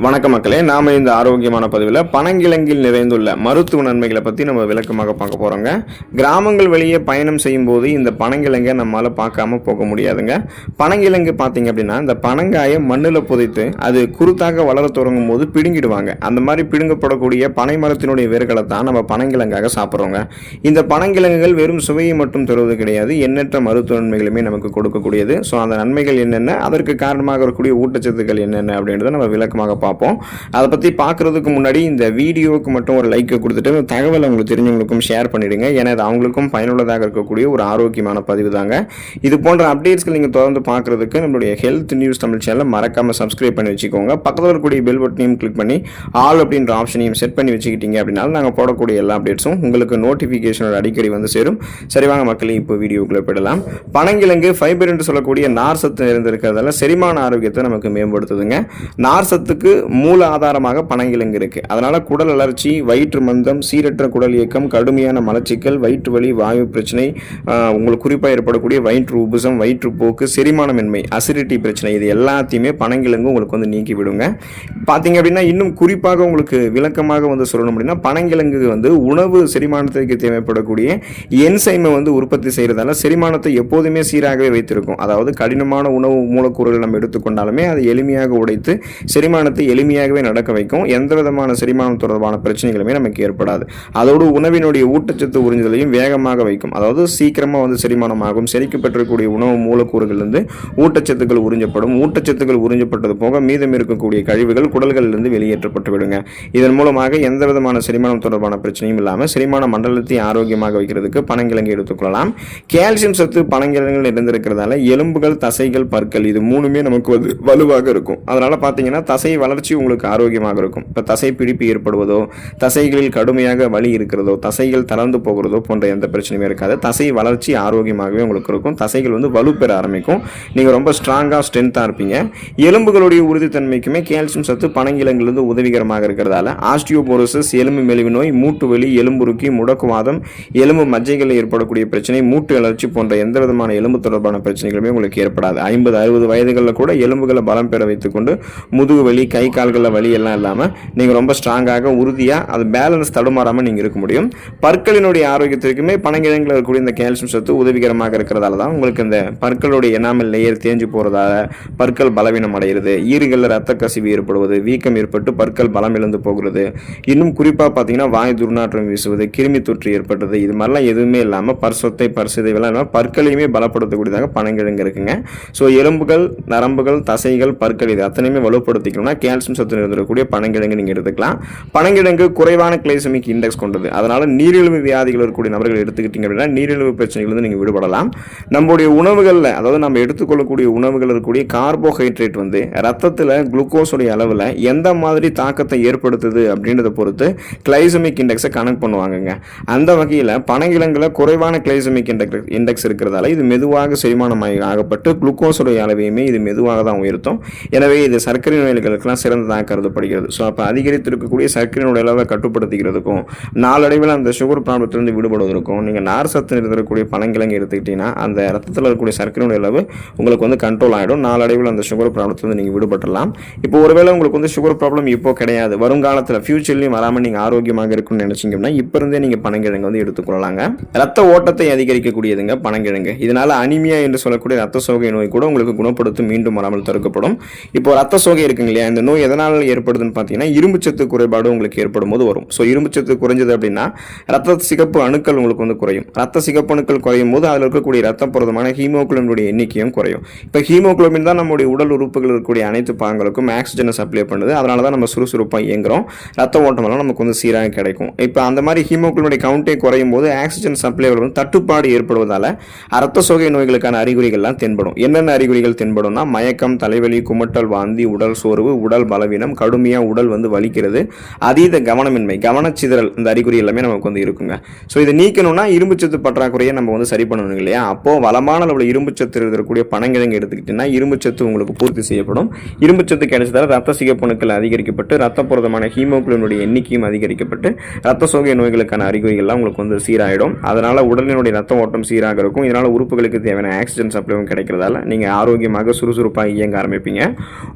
வணக்கம் மக்களே, நாம இந்த ஆரோக்கியமான பதிவில் பனங்கிழங்கில் நிறைந்துள்ள மருத்துவ நன்மைகளை பற்றி நம்ம விளக்கமாக பார்க்க போகிறோங்க. கிராமங்கள் வழியே பயணம் செய்யும் போது இந்த பனங்கிழங்கை நம்மளால் பார்க்காம போக முடியாதுங்க. பனங்கிழங்கு பார்த்தீங்க அப்படின்னா இந்த பனங்காயை மண்ணில் புதைத்து அது குருத்தாக வளர தொடங்கும் போது பிடுங்கிடுவாங்க. அந்த மாதிரி பிடுங்கப்படக்கூடிய பனை மரத்தினுடைய வேர்களை தான் நம்ம பனங்கிழங்காக சாப்பிட்றோங்க. இந்த பனங்கிழங்குகள் வெறும் சுவையை மட்டும் தருவது கிடையாது, எண்ணற்ற மருத்துவ நன்மைகளுமே நமக்கு கொடுக்கக்கூடியது. ஸோ அந்த நன்மைகள் என்னென்ன, அதற்கு காரணமாக இருக்கக்கூடிய ஊட்டச்சத்துக்கள் என்னென்ன அப்படின்றத நம்ம விளக்கமாக பார்ப்போம். அதை பற்றி பார்க்குறதுக்கு முன்னாடி இந்த வீடியோவுக்கு மட்டும் ஒரு லைக் கொடுத்துட்டு தகவல் உங்களுக்கு தெரிஞ்சவங்களுக்கும் ஷேர் பண்ணிடுங்க. ஏன்னா இது அவங்களுக்கும் பயனுள்ளதாக இருக்கக்கூடிய ஒரு ஆரோக்கியமான பதிவு தாங்க. இது போன்ற அப்டேட்ஸ்கள் நீங்கள் தொடர்ந்து பார்க்குறதுக்கு நம்மளுடைய ஹெல்த் நியூஸ் தமிழ் சேனலை மறக்காமல் சப்ஸ்கிரைப் பண்ணி வச்சுக்கோங்க. பக்கத்தில் இருக்கக்கூடிய பெல் பட்டனையும் கிளிக் பண்ணி ஆல் அப்படின்ற ஆப்ஷனையும் செட் பண்ணி வச்சுக்கிட்டீங்க அப்படின்னாலும் நாங்கள் போடக்கூடிய எல்லா அப்டேட்ஸும் உங்களுக்கு நோட்டிஃபிகேஷனோட அடிக்கடி வந்து சேரும். சரி வாங்க மக்களே, இப்போ வீடியோக்குள்ளே போயிடலாம். பனங்கிழங்கு ஃபைபர் என்று சொல்லக்கூடிய நார் சத்து நிறைந்திருக்கிறதால செரிமான ஆரோக்கியத்தை நமக்கு மேம்படுத்துதுங்க. நார் சத்துக்கு மூல ஆதாரமாக பனங்கிழங்கு இருக்கு. அதனால குடல் அலர்ச்சி, வயிற்று மந்தம், சீரற்ற குடல் இயக்கம், கடுமையான மலச்சிக்கல், வயிற்று வலி, வாயு பிரச்சனை, உங்களுக்கு குறிப்பாக ஏற்படக்கூடிய வயிற்று உபுசம், வயிற்றுப்போக்கு, செரிமானமின்மை, அசிடிட்டி பிரச்சனை, இது எல்லாத்தையுமே பனங்கிழங்கு உங்களுக்கு வந்து நீக்கி விடுங்க. பார்த்தீங்க அப்படின்னா இன்னும் குறிப்பாக உங்களுக்கு விளக்கமாக வந்து சொல்லணும் அப்படின்னா பனங்கிழங்கு வந்து உணவு செரிமானத்திற்கு தேவைப்படக்கூடிய என்சைமை வந்து உற்பத்தி செய்யறதால செரிமானத்தை எப்போதுமே சீராகவே வைத்திருக்கும். அதாவது கடினமான உணவு மூலக்கூறுகள் நம்ம எடுத்துக்கொண்டாலுமே அதை எளிமையாக உடைத்து செரிமானத்தை எளிமையாகவே நடக்க வைக்கும். எந்த விதமான செரிமானம் தொடர்பான பிரச்சனைகளுமே நமக்கு ஏற்படாது. அதோடு உணவினுடைய ஊட்டச்சத்து உறிஞ்சுதலையும் வேகமாக வைக்கும். அதாவது சீக்கிரமாக வந்து செரிமானமாகும். செரிக்கப்பட்டிருக்கக்கூடிய உணவு மூலக்கூறுகளிலிருந்து ஊட்டச்சத்துக்கள் உறிஞ்சப்படும். ஊட்டச்சத்துக்கள் உறிஞ்சப்பட்டது போக மீதம் இருக்கக்கூடிய கழிவுகள் குடல்களிலிருந்து வெளியேற்றப்பட்டு விடுங்க. இதன் மூலமாக எந்த விதமான செரிமானம் தொடர்பான பிரச்சனையும் இல்லாமல் செரிமான மண்டலத்தை ஆரோக்கியமாக வைக்கிறதுக்கு பனங்கிழங்கு எடுத்துக்கொள்ளலாம். கால்சியம் சத்து பனங்கிழங்குகள் நிறைந்திருக்கிறதால எலும்புகள், தசைகள், பற்கள் இது மூணுமே நமக்கு வந்து வலுவாக இருக்கும். அதனால பார்த்தீங்கன்னா தசை வளர்ச்சி உங்களுக்கு ஆரோக்கியமாக இருக்கும். இப்போ தசை பிடிப்பு ஏற்படுவதோ, தசைகளில் கடுமையாக வலி இருக்கிறதோ, தசைகள் தளர்ந்து போகிறதோ போன்ற எந்த பிரச்சனையுமே இருக்காது. தசை வளர்ச்சி ஆரோக்கியமாகவே உங்களுக்கு இருக்கும். தசைகள் வந்து வலுப்பெற ஆரம்பிக்கும். நீங்கள் ரொம்ப ஸ்ட்ராங்காக ஸ்ட்ரென்த்தாக இருப்பீங்க. எலும்புகளுடைய உறுதித்தன்மைக்குமே கால்சியம் சத்து பனங்கிழங்கிலிருந்து உதவிகரமாக இருக்கிறதால ஆஸ்டியோபோரோசிஸ், எலும்பு மெலிவு நோய், மூட்டு வலி, எலும்புருக்கி, முடக்குவாதம், எலும்பு மஜ்ஜைகளில் ஏற்படக்கூடிய பிரச்சனை, மூட்டு அலர்ச்சி போன்ற எந்த விதமான எலும்பு தொடர்பான பிரச்சனைகளுமே உங்களுக்கு ஏற்படாது. 50-60 வயதுகளில் கூட எலும்புகளை பலம் பெற வைத்துக்கொண்டு முதுகு வலி, கை கால்களில் வலி எல்லாம் இல்லாமல் நீங்கள் ரொம்ப ஸ்ட்ராங்காக உறுதியாக அது பேலன்ஸ் தடுமாறாமல் நீங்கள் இருக்க முடியும். பற்களினுடைய ஆரோக்கியத்திற்குமே பனங்கிழங்கில் இருக்கக்கூடிய இந்த கால்சியம் சத்து உதவிகரமாக இருக்கிறதால தான் உங்களுக்கு இந்த பற்களுடைய எனாமல் லேயர் தேஞ்சு போகிறதால பற்கள் பலவீனம் அடைகிறது, ஈறுகளில் ரத்த கசிவு ஏற்படுவது, வீக்கம் ஏற்பட்டு பற்கள் பலம் இழந்து போகிறது, இன்னும் குறிப்பாக பார்த்தீங்கன்னா வாய் துர்நாற்றம் வீசுவது, கிருமி தொற்று ஏற்பட்டது, இது மாதிரிலாம் எதுவுமே இல்லாமல் பற்சொத்தை, பற்சிதைவெல்லாம் இல்லாமல் பற்களையுமே பலப்படுத்தக்கூடியதாக பனங்கிழங்கு இருக்குங்க. ஸோ எலும்புகள், நரம்புகள், தசைகள், பற்கள் இது அத்தனையுமே வலுப்படுத்திக்கணும்னா கால்சியம் சத்து இருக்கக்கூடிய பனங்கிழங்கு நீங்கள் எடுத்துக்கலாம். பனங்கிழங்கு குறைவான கிளைசமிக் இண்டெக்ஸ் கொண்டது. அதனால நீரிழிவு வியாதிகள் இருக்கக்கூடிய நபர்கள் எடுத்துக்கிட்டீங்க அப்படின்னா நீரிழிவு பிரச்சனைகள் நீங்கள் விடுபடலாம். நம்முடைய உணவுகளில், அதாவது நம்ம எடுத்துக்கொள்ளக்கூடிய உணவுகள் இருக்கக்கூடிய கார்போஹைட்ரேட் வந்து ரத்தத்தில் குளுக்கோஸுடைய அளவில் எந்த மாதிரி தாக்கத்தை ஏற்படுத்துது அப்படின்றத பொறுத்து கிளைசமிக் இண்டெக்ஸை கனெக்ட் பண்ணுவாங்கங்க. அந்த வகையில் பனங்கிழங்குல குறைவான கிளைசமிக் இண்டெக்ஸ் இருக்கிறதால இது மெதுவாக செரிமானம் ஆகப்பட்டு குளுக்கோஸுடைய அளவையுமே இது மெதுவாக தான் உயர்த்தும். எனவே இது சர்க்கரை நோய்களுக்கெல்லாம் சிறந்ததாக கருதப்படுகிறது. ஸோ அப்போ அதிகரித்திருக்கக்கூடிய சர்க்கரையினுடைய அளவை கட்டுப்படுத்திக்கிறதுக்கும் நாளடைவில் அந்த சுகர் ப்ராப்ளத்திலிருந்து விடுபடுவதற்கும் நீங்கள் நார் சத்து இருக்கக்கூடிய பனங்கிழங்கு எடுத்துக்கிட்டீங்கன்னா அந்த ரத்தத்தில் இருக்கக்கூடிய சர்க்கரையினுடைய அளவு உங்களுக்கு வந்து கண்ட்ரோல் ஆகிடும். நாளடைவில் அந்த சுகர் ப்ராப்ளத்திலிருந்து நீங்கள் விடுபடலாம். இப்போ ஒருவேளை உங்களுக்கு வந்து சுகர் ப்ராப்ளம் இப்போ கிடையாது, வருங்காலத்தில் ஃபியூச்சர்லையும் வராமல் நீங்கள் ஆரோக்கியமாக இருக்குன்னு நினைச்சிங்கன்னா இப்போ இருந்தே நீங்கள் பனங்கிழங்கு வந்து எடுத்துக்கொள்ளலாங்க. ரத்த ஓட்டத்தை அதிகரிக்கக்கூடியதுங்க பனங்கிழங்கு. இதனால அனிமியா என்று சொல்லக்கூடிய ரத்த சோகை நோய் கூட உங்களுக்கு குணப்படுத்தி மீண்டும் வராமல் தடுக்கப்படும். இப்போ ரத்த சோகை இருக்குங்க இல்லையா, இந்த நோய் எதனால் ஏற்படுதுன்னு பார்த்தீங்கன்னா இரும்புச்சத்து குறைபாடு உங்களுக்கு ஏற்படும் போது வரும். ஸோ இரும்புச்சத்து குறைஞ்சது அப்படின்னா ரத்த சிகப்பு அணுக்கள் உங்களுக்கு வந்து குறையும். ரத்த சிகப்பு அணுக்கள் குறையும் போது அதில் இருக்கக்கூடிய ரத்த புரதமான ஹீமோகுளோபினுடைய எண்ணிக்கையும் குறையும். இப்போ ஹீமோகுளோபின் தான் நம்முடைய உடல் உறுப்புகள் இருக்கக்கூடிய அனைத்து பாகங்களுக்கும் ஆக்சிஜனை சப்ளை பண்ணுது. அதனால தான் நம்ம சுறுசுறுப்பாக இயங்குறோம். ரத்த ஓட்டமெல்லாம் நமக்கு வந்து சீராக கிடைக்கும். இப்போ அந்த மாதிரி ஹீமோகுளோபினுடைய கவுண்டே குறையும் போது ஆக்சிஜன் சப்ளை வந்து தட்டுப்பாடு ஏற்படுவதால ரத்த சோகை நோய்களுக்கான அறிகுறிகள்லாம் தென்படும். என்னென்ன அறிகுறிகள் தென்படும்னா மயக்கம், தலைவலி, குமட்டல், வாந்தி, உடல் சோர்வு, உடல் பலவீனம், கடுமையாக உடல் வந்து வலிக்கிறது, அதீத கவனமின்மை, கவனச்சிதறல், இந்த அறிகுறி எல்லாமே நமக்கு வந்து இருக்குங்க. ஸோ இதை நீக்கணும்னா இரும்புச்சத்து பற்றாக்குறையை நம்ம வந்து சரி பண்ணணும் இல்லையா. அப்போ வளமான அளவில் இரும்புச்சத்து இருக்கக்கூடிய பனங்கிழங்கு எடுத்துக்கிட்டீங்கன்னா இரும்புச்சத்து உங்களுக்கு பூர்த்தி செய்யப்படும். இரும்புச்சத்து கிடைச்சதால ரத்த சிகப்பணுக்கள் அதிகரிக்கப்பட்டு ரத்த புரதமான ஹீமோகுளோபினுடைய எண்ணிக்கையும் அதிகரிக்கப்பட்டு ரத்த சோகை நோய்களுக்கான அறிகுறிகள்லாம் உங்களுக்கு வந்து சீராயிடும். அதனால உடலினுடைய ரத்த ஓட்டம் சீராக இருக்கும். இதனால உறுப்புகளுக்கு தேவையான ஆக்சிஜன் சப்ளைவும் கிடைக்கிறதால நீங்க ஆரோக்கியமாக சுறுசுறுப்பாக இயங்க ஆரம்பிப்பீங்க.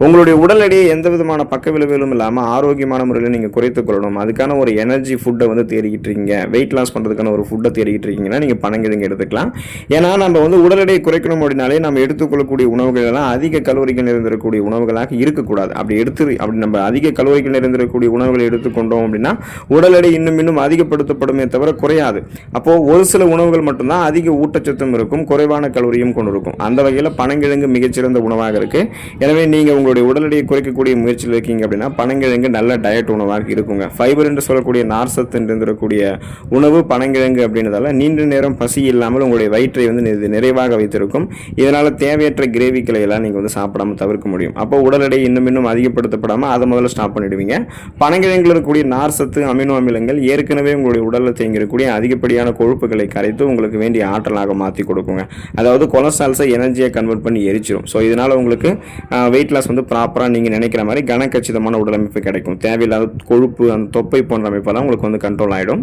உங்களுடைய உடல் எடையை எந்த விதமான பக்க விளைவுகளும் இல்லாமல் ஆரோக்கியமான முறையில் நீங்கள் குறைத்துக் கொள்ளணும், அதுக்கான ஒரு எனர்ஜி ஃபுட்டை வந்து தேடிக்கிட்டு இருக்கீங்க, வெயிட் லாஸ் பண்ணுறதுக்கான ஒரு ஃபுட்டை தேடிக்கிட்டு இருக்கீங்கன்னா நீங்கள் பனங்கிழங்கு எடுத்துக்கலாம். ஏன்னா நம்ம வந்து உடல் எடையை குறைக்கணும் அப்படின்னாலே நம்ம எடுத்துக்கொள்ளக்கூடிய உணவுகள் எல்லாம் அதிக கலோரிகள் நிறைந்திருக்கக்கூடிய உணவுகளாக இருக்கக்கூடாது. அப்படி நம்ம அதிக கலோரிகள் நிறைந்திருக்கக்கூடிய உணவுகளை எடுத்துக்கொண்டோம் அப்படின்னா உடல் எடை இன்னும் அதிகப்படுத்தப்படுமே தவிர குறையாது. அப்போது ஒரு சில உணவுகள் மட்டும்தான் அதிக ஊட்டச்சத்தும் இருக்கும், குறைவான கலோரியும் கொண்டு இருக்கும். அந்த வகையில் பனங்கிழங்கு மிகச்சிறந்த உணவாக இருக்கு. எனவே நீங்கள் உங்களுடைய உடல் எடையை குறைக்கக்கூடிய முயற்சியில் இருக்கீங்க அப்படின்னா பனங்கிழங்கு நல்ல டயட் உணவாக இருக்குங்க. ஃபைபர் என்று சொல்லக்கூடிய நார்சத்து இருந்திருக்கக்கூடிய உணவு பனங்கிழங்கு அப்படின்றதால நீண்ட நேரம் பசி இல்லாமல் உங்களுடைய வயிற்றை வந்து நிறைவாக வைத்திருக்கும். இதனால தேவையற்ற கிரேவிகளை எல்லாம் நீங்கள் வந்து சாப்பிடாம தவிர்க்க முடியும். அப்போ உடல் எடை இன்னும் அதிகப்படுத்தப்படாமல் அதை முதல்ல ஸ்டாப் பண்ணிடுவீங்க. பனங்கிழங்கில் இருக்கக்கூடிய நார்சத்து அமினோ அமிலங்கள் ஏற்கனவே உங்களுடைய உடலில் தேங்கிருக்கக்கூடிய அதிகப்படியான கொழுப்புகளை கரைத்து உங்களுக்கு வேண்டிய ஆற்றலாக மாற்றி கொடுக்குங்க. அதாவது கொலஸ்ட்ரால்ஸை எனர்ஜியை கன்வெர்ட் பண்ணி எரிச்சிடும். ஸோ இதனால் உங்களுக்கு வெயிட் லாஸ் வந்து ப்ராப்பராக நீங்கள் நினைக்கிற மாதிரி கனக்கச்சிதமான உடலமைப்பு கிடைக்கும். தேவையில்லாத கொழுப்பு அந்த தொப்பை போன்ற அமைப்பெல்லாம் உங்களுக்கு வந்து கண்ட்ரோல் ஆகிடும்.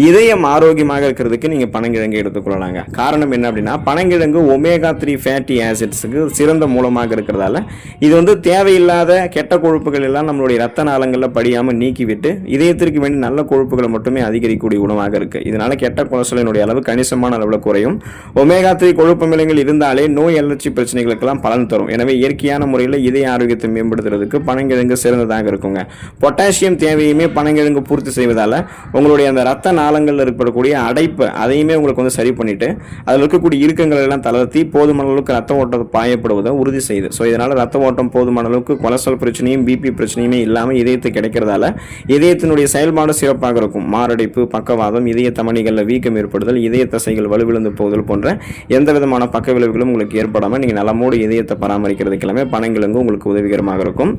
இதயம் ஆரோக்கியமாக இருக்கிறதுக்கு நீங்கள் பனங்கிழங்கு எடுத்துக்கொள்ளலாங்க. காரணம் என்ன அப்படின்னா பனங்கிழங்கு ஒமேகா 3 ஃபேட்டி ஆசிட்ஸுக்கு சிறந்த மூலமாக இருக்கிறதால இது வந்து தேவையில்லாத கெட்ட கொழுப்புகள் எல்லாம் நம்மளுடைய ரத்த நாளங்களில் படியாமல் நீக்கிவிட்டு இதயத்திற்கு வேண்டிய நல்ல கொழுப்புகளை மட்டுமே அதிகரிக்கக்கூடிய உணவாக இருக்கு. இதனால கெட்ட கொலஸ்ட்ராலினுடைய அளவு கணிசமான அளவில் குறையும். ஒமேகா 3 கொழுப்பு அமிலங்கள் இருந்தாலே நோய் அலர்ச்சி பிரச்சனைகளுக்கெல்லாம் பலன் தரும். எனவே இயற்கையான முறையில் இதய ஆரோக்கியத்தை மேம்படுத்துறதுக்கு பனங்கிழங்கு சிறந்ததாக இருக்குங்க. பொட்டாசியம் தேவையுமே பனங்கிழங்கு பூர்த்தி செய்வதால உங்களுடைய அந்த ரத்த நாளங்களில் ஏற்படக்கூடிய அடைப்பு அதையுமே உங்களுக்கு வந்து சரி பண்ணிட்டு அதில் இருக்கக்கூடிய இறுக்கங்கள் எல்லாம் தளர்த்தி போதுமான அளவுக்கு ரத்த ஓட்டம் பாயப்படுவதை உறுதி செய்யுது. ஸோ இதனால ரத்த ஓட்டம் போதுமான அளவுக்கு கொலஸ்ட்ரால் பிரச்சனையும் பிபி பிரச்சனையுமே இல்லாமல் இதயத்தை கிடைக்கிறதால இதயத்தினுடைய செயல்பாடு சிறப்பாக இருக்கும். மாரடைப்பு, பக்கவாதம், இதய தமனிகளில் வீக்கம் ஏற்படுதல், இதய தசைகள் வலுவிழந்து போதல் போன்ற எந்த விதமான பக்க விளைவுகளும் உங்களுக்கு ஏற்படாமல் நீங்கள் நலமோடு இதயத்தை பராமரிக்கிறதுக்கு எல்லாமே பனங்கிழங்கு உங்களுக்கு உதவிகரமாக இருக்கும்.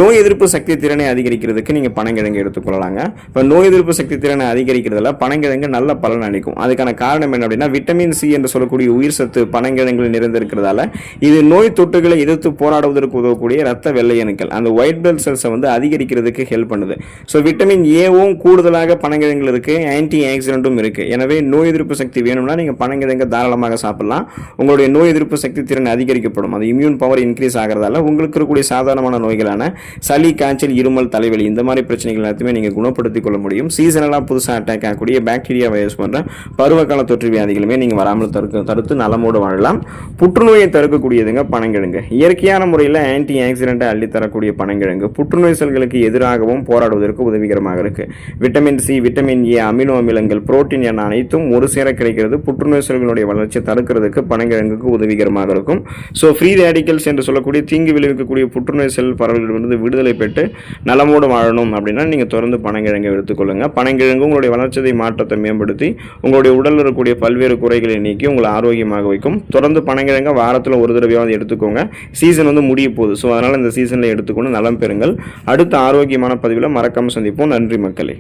நோய் எதிர்ப்பு சக்தி திறனை அதிகரிக்கிறதுக்கு நீங்கள் பனங்கிழங்கு எடுத்துக்கொள்ளலாங்க. இப்போ நோய் எதிர்ப்பு சக்தி திறனை அதிகரிக்கிறதுல பனங்கிழங்கு நல்ல பலன் அளிக்கும். அதுக்கான காரணம் என்ன அப்படின்னா விட்டமின் சி என்று சொல்லக்கூடிய உயிர் சத்து பனங்கிழங்கில் நிறைந்திருக்கிறதால இது நோய் தொட்டுகளை எதிர்த்து போராடுவதற்கு உதவக்கூடிய ரத்த வெள்ளை அணுக்கள் அந்த ஒயிட் பிளட் செல்ஸை வந்து அதிகரிக்கிறதுக்கு ஹெல்ப் பண்ணுது. ஸோ விட்டமின் ஏவும் கூடுதலாக பனங்கிழங்கில் இருக்கு, ஆன்டி ஆக்சிடென்ட்டும் இருக்கு. எனவே நோய் எதிர்ப்பு சக்தி வேணும்னா நீங்கள் பனங்கிழங்கு தாராளமாக சாப்பிடலாம். உங்களுடைய நோய் எதிர்ப்பு சக்தி திறன் அதிகரிக்கப்படும். அது இம்யூன் பவர் இன்க்ரீஸ் ஆகிறதால உங்களுக்கு இருக்கக்கூடிய சாதாரணமான நோய்களான சளி, காய்ச்சல், இருமல், தலைவலி இந்த மாதிரி பிரச்சனைகள் எல்லாத்தையுமே நீங்கள் குணப்படுத்திக் கொள்ள முடியும். சீசனலாக புதுசாக அட்டாக் ஆகக்கூடிய பாக்டீரியா, வைரஸ் போன்ற பருவகால தொற்று வியாதிகளுமே நீங்கள் வராமல் தடுத்து நலமோடு வாழலாம். புற்றுநோயை தடுக்கக்கூடியதுங்க பனங்கிழங்கு. இயற்கையான முறையில் ஆன்டி ஆக்சிடென்ட்டை அள்ளித்தரக்கூடிய பனங்கிழங்கு புற்றுநோய் செல்களுக்கு எதிராகவும் போராடுவதற்கு உதவிகரமாக இருக்கு. Vitamin C, vitamin A, amino அமிலங்கள், புரோட்டீன் என அனைத்தும் ஒரு சேர கிடைக்கிறது. புற்றுநோய் செல்களுடைய வளர்ச்சியை தடுக்கிறதுக்கு பனங்கிழங்குக்கு உதவிகரமாக இருக்கும். ஸோ ஃப்ரீ ரேடிக்கல்ஸ் என்று சொல்லக்கூடிய தீங்கு விளைவிக்கக்கூடிய புற்றுநோய் செல் பரவலிலிருந்து விடுதலை பெற்று நலமோடு வாழணும் அப்படின்னா நீங்கள் தொடர்ந்து பனங்கிழங்கை எடுத்துக்கொள்ளுங்க. பனங்கிழங்கு உங்களுடைய வளர்ச்சிதை மாற்றத்தை மேம்படுத்தி உங்களுடைய உடலில் இருக்கக்கூடிய பல்வேறு குறைகளை நீக்கி உங்களை ஆரோக்கியமாக வைக்கும். தொடர்ந்து பனங்கிழங்க வாரத்தில் ஒரு தடவையாவது எடுத்துக்கோங்க. சீசன் வந்து முடிய போகுது. ஸோ அதனால் இந்த சீசனில் எடுத்துக்கொண்டு நலம் பெறுங்கள். அடுத்த ஆரோக்கியமான பதிவில் மறக்காமல் சந்திப்போம். நன்றி மக்களே.